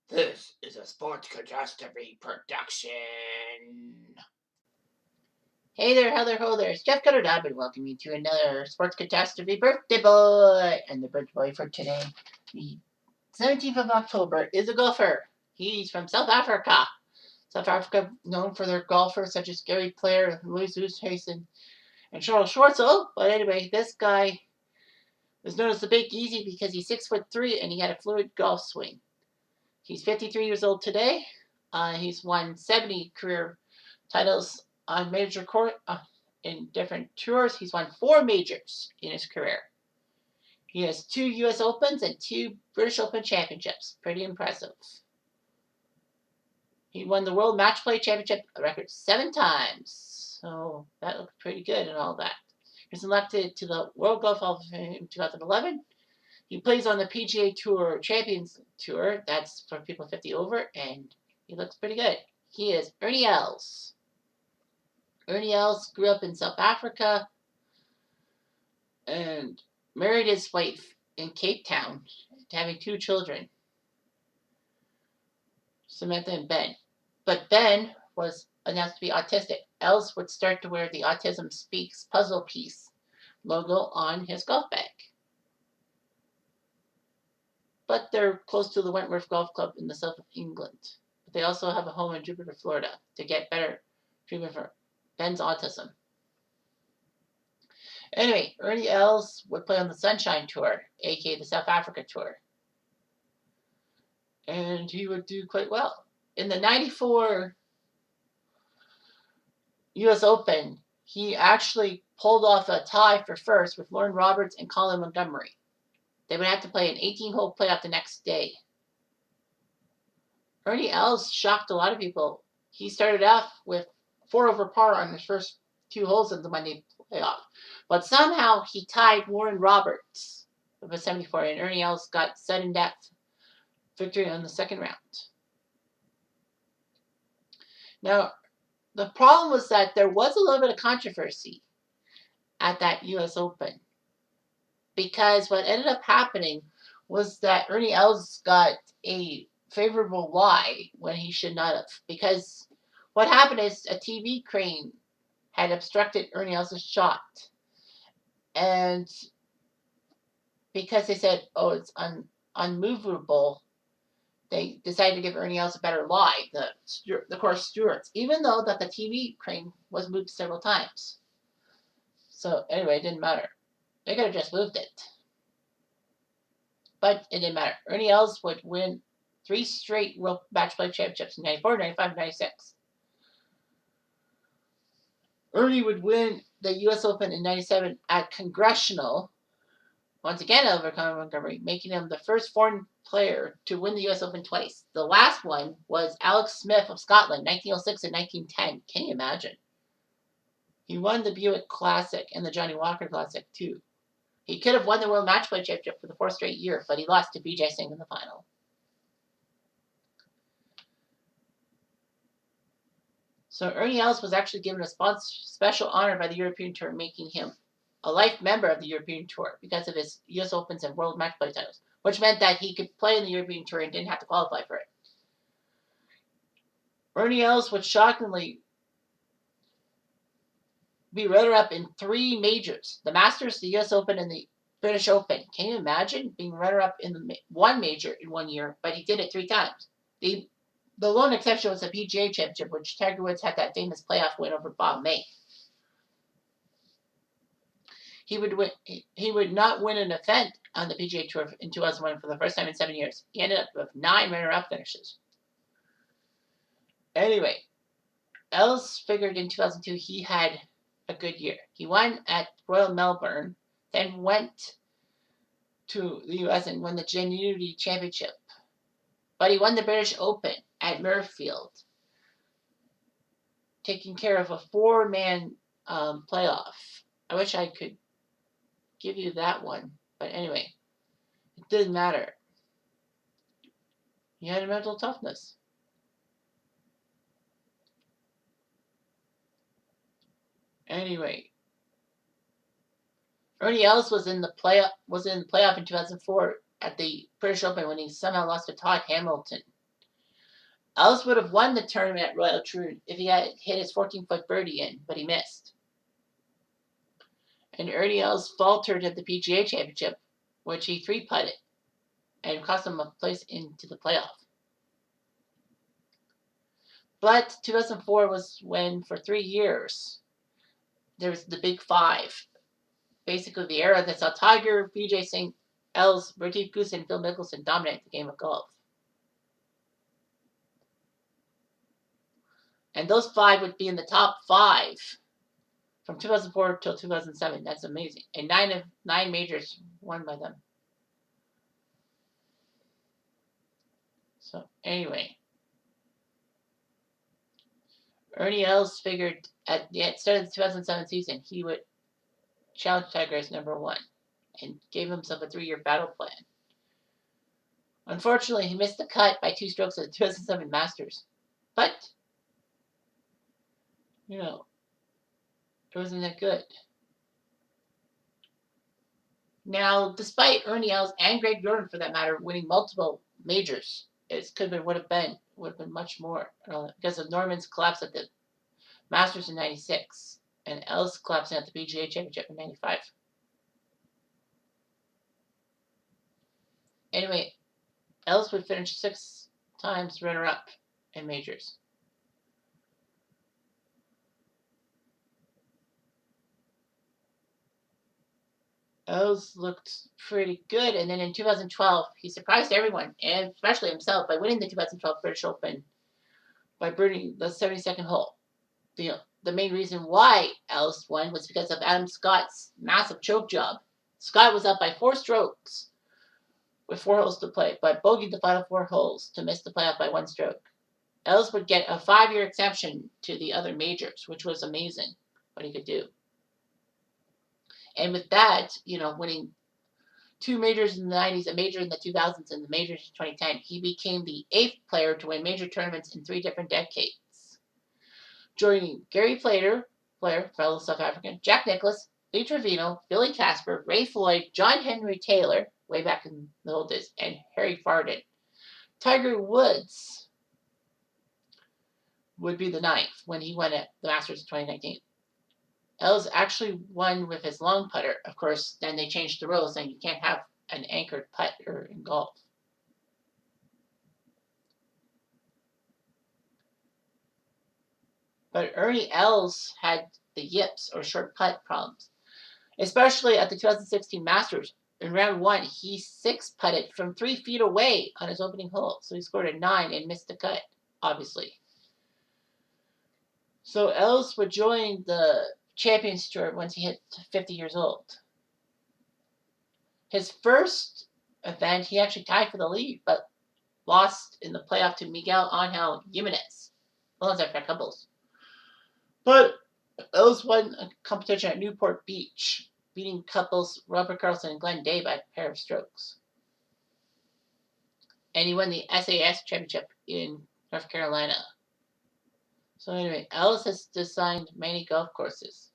This is a Sports Catastrophe production. Hey there, how there, ho there. It's Jeff Cutterdub, and welcome you to another Sports Catastrophe birthday boy. And the birthday boy for today, the 17th of October, is a golfer. He's from South Africa. South Africa, known for their golfers such as Gary Player, Louis Oosthuizen, and Charles Schwartzel. But anyway, this guy is known as the Big Easy because he's 6'3" and he had a fluid golf swing. He's 53 years old today. He's won 70 career titles on major court in different tours. He's won 4 majors in his career. He has 2 U.S. Opens and 2 British Open championships. Pretty impressive. He won the World Match Play Championship a record 7 times. So that looks pretty good and all that. He was elected to the World Golf Hall of Fame in 2011. He plays on the PGA Tour Champions Tour. That's for people 50 over, and he looks pretty good. He is Ernie Els. Ernie Els grew up in South Africa and married his wife in Cape Town, having 2 children, Samantha and Ben. But Ben was announced to be autistic. Els would start to wear the Autism Speaks puzzle piece logo on his golf bag. But they're close to the Wentworth Golf Club in the south of England. But they also have a home in Jupiter, Florida, to get better treatment for Ben's autism. Anyway, Ernie Els would play on the Sunshine Tour, aka the South Africa Tour. And he would do quite well. In the 94 U.S. Open, he actually pulled off a tie for first with Lauren Roberts and Colin Montgomery. They would have to play an 18-hole playoff the next day. Ernie Els shocked a lot of people. He started off with 4 over par on his first 2 holes of the Monday playoff. But somehow he tied Lauren Roberts with a 74, and Ernie Els got sudden death victory on the second round. Now, the problem was that there was a little bit of controversy at that U.S. Open, because what ended up happening was that Ernie Els got a favorable lie when he should not have. Because what happened is a TV crane had obstructed Ernie Els' shot. And because they said, oh, it's unmovable, they decided to give Ernie Els a better lie, the course stewards, even though that the TV crane was moved several times. So anyway, it didn't matter. They could have just moved it. But it didn't matter. Ernie Els would win 3 straight World Match Play Championships in 94, 95, 96. Ernie would win the U.S. Open in 97 at Congressional, once again over Colin Montgomery, making him the first foreign player to win the U.S. Open twice. The last one was Alex Smith of Scotland, 1906 and 1910. Can you imagine? He won the Buick Classic and the Johnny Walker Classic, too. He could have won the World Match Play Championship for the 4th straight year, but he lost to Vijay Singh in the final. So Ernie Els was actually given a special honor by the European Tour, making him a life member of the European Tour because of his U.S. Opens and World Match Play titles, which meant that he could play in the European Tour and didn't have to qualify for it. Ernie Els would shockingly be runner-up in 3 majors: the Masters, the U.S. Open, and the British Open. Can you imagine being runner-up in the 1 major in 1 year? But he did it 3 times. The lone exception was the PGA Championship, which Tiger Woods had that famous playoff win over Bob May. He would not win an event on the PGA Tour in 2001 for the first time in 7 years. He ended up with 9 runner-up finishes. Anyway, Els figured in 2002 he had a good year. He won at Royal Melbourne, then went to the U.S. and won the Genuity Championship. But he won the British Open at Muirfield, taking care of a 4-man playoff. I wish I could give you that one, but anyway, it didn't matter. He had a mental toughness. Anyway, Ernie Els was in the playoff in 2004 at the British Open when he somehow lost to Todd Hamilton. Els would have won the tournament at Royal Troon if he had hit his 14-foot birdie in, but he missed. And Ernie Els faltered at the PGA Championship, which he three-putted, and cost him a place into the playoff. But 2004 was when, for 3 years, there was the Big Five. Basically, the era that saw Tiger, Vijay Singh, Els, Retief Goosen, and Phil Mickelson dominate the game of golf. And those 5 would be in the top 5 from 2004 till 2007. That's amazing. And 9 majors won by them. So, anyway. Ernie Els figured at the start of the 2007 season he would challenge Tiger as #1 and gave himself a 3-year battle plan. Unfortunately, he missed the cut by 2 strokes at the 2007 Masters. But, it wasn't that good. Now, despite Ernie Els and Greg Norton, for that matter, winning multiple majors, it would have been much more because of Norman's collapse at the Masters in '96 and Els collapsing at the PGA Championship in '95. Anyway, Els would finish 6 times runner-up in majors. Els looked pretty good, and then in 2012, he surprised everyone, and especially himself, by winning the 2012 British Open by birding the 72nd hole. The main reason why Els won was because of Adam Scott's massive choke job. Scott was up by 4 strokes with 4 holes to play, but bogeyed the final 4 holes to miss the playoff by 1 stroke. Els would get a 5-year exemption to the other majors, which was amazing what he could do. And with that, winning 2 majors in the 90s, a major in the 2000s, and the majors in 2010, he became the 8th player to win major tournaments in 3 different decades. Joining Gary Player, fellow South African, Jack Nicklaus, Lee Trevino, Billy Casper, Ray Floyd, John Henry Taylor, way back in the old days, and Harry Farden. Tiger Woods would be the 9th when he won at the Masters in 2019. Els actually won with his long putter. Of course, then they changed the rules, and you can't have an anchored putter in golf. But Ernie Els had the yips, or short putt problems, especially at the 2016 Masters. In round 1, he 6-putted from 3 feet away on his opening hole, so he scored a 9 and missed the cut, obviously. So Els would join the Champions Tour once he hit 50 years old. His first event, he actually tied for the lead, but lost in the playoff to Miguel Angel Jimenez. Well, that's after couples. But Els won a competition at Newport Beach, beating couples Robert Carlson and Glenn Day by a pair of strokes. And he won the SAS Championship in North Carolina. So anyway, Els has designed many golf courses.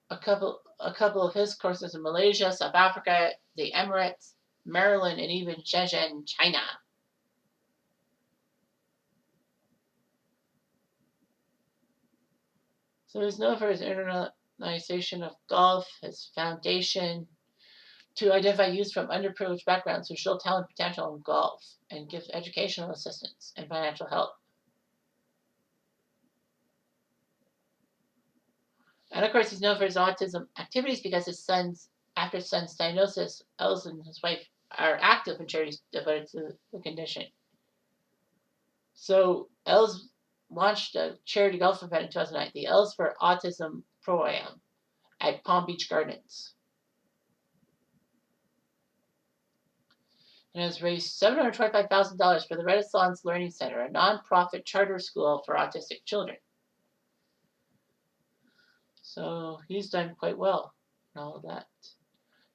A couple of his courses in Malaysia, South Africa, the Emirates, Maryland, and even Shenzhen, China. So he's known for his internationalization of golf, his foundation to identify youth from underprivileged backgrounds who show talent and potential in golf, and give educational assistance and financial help. And of course, he's known for his autism activities because after his son's diagnosis, Els and his wife are active in charities devoted to the condition. So Els launched a charity golf event in 2009, the Els for Autism Pro-Am at Palm Beach Gardens. And has raised $725,000 for the Renaissance Learning Center, a non-profit charter school for autistic children. So he's done quite well in all of that.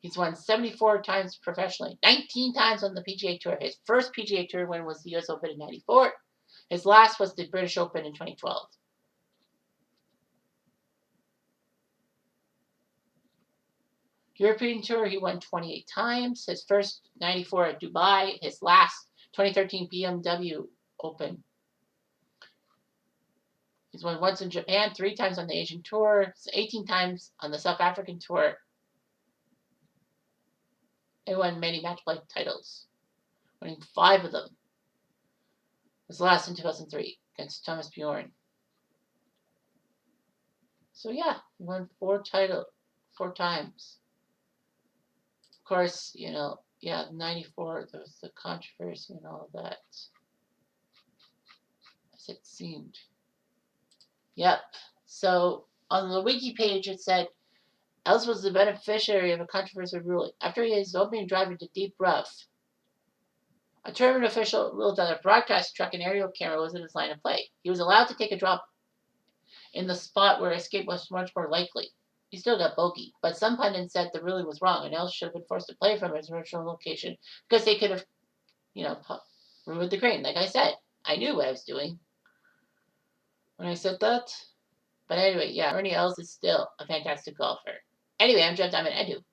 He's won 74 times professionally, 19 times on the PGA Tour. His first PGA Tour win was the US Open in '94. His last was the British Open in 2012. European Tour, he won 28 times. His first 94 at Dubai. His last 2013 BMW Open. He's won once in Japan, 3 times on the Asian Tour, 18 times on the South African Tour. He won many match play titles, winning 5 of them. His last in 2003 against Thomas Bjorn. So yeah, he won 4 times. Of course, yeah, 94, there was the controversy and all of that. As it seemed. Yep. So on the wiki page it said, Els was the beneficiary of a controversial ruling. After his opening drive into deep rough, a tournament official ruled that a broadcast truck and aerial camera was in his line of play. He was allowed to take a drop in the spot where escape was much more likely. He still got bogey, but some pundits said the ruling was wrong and Els should have been forced to play from his original location because they could have, ruined the green. Like I said, I knew what I was doing when I said that. But anyway, yeah, Ernie Els is still a fantastic golfer. Anyway, I'm Jeff Diamond. I do.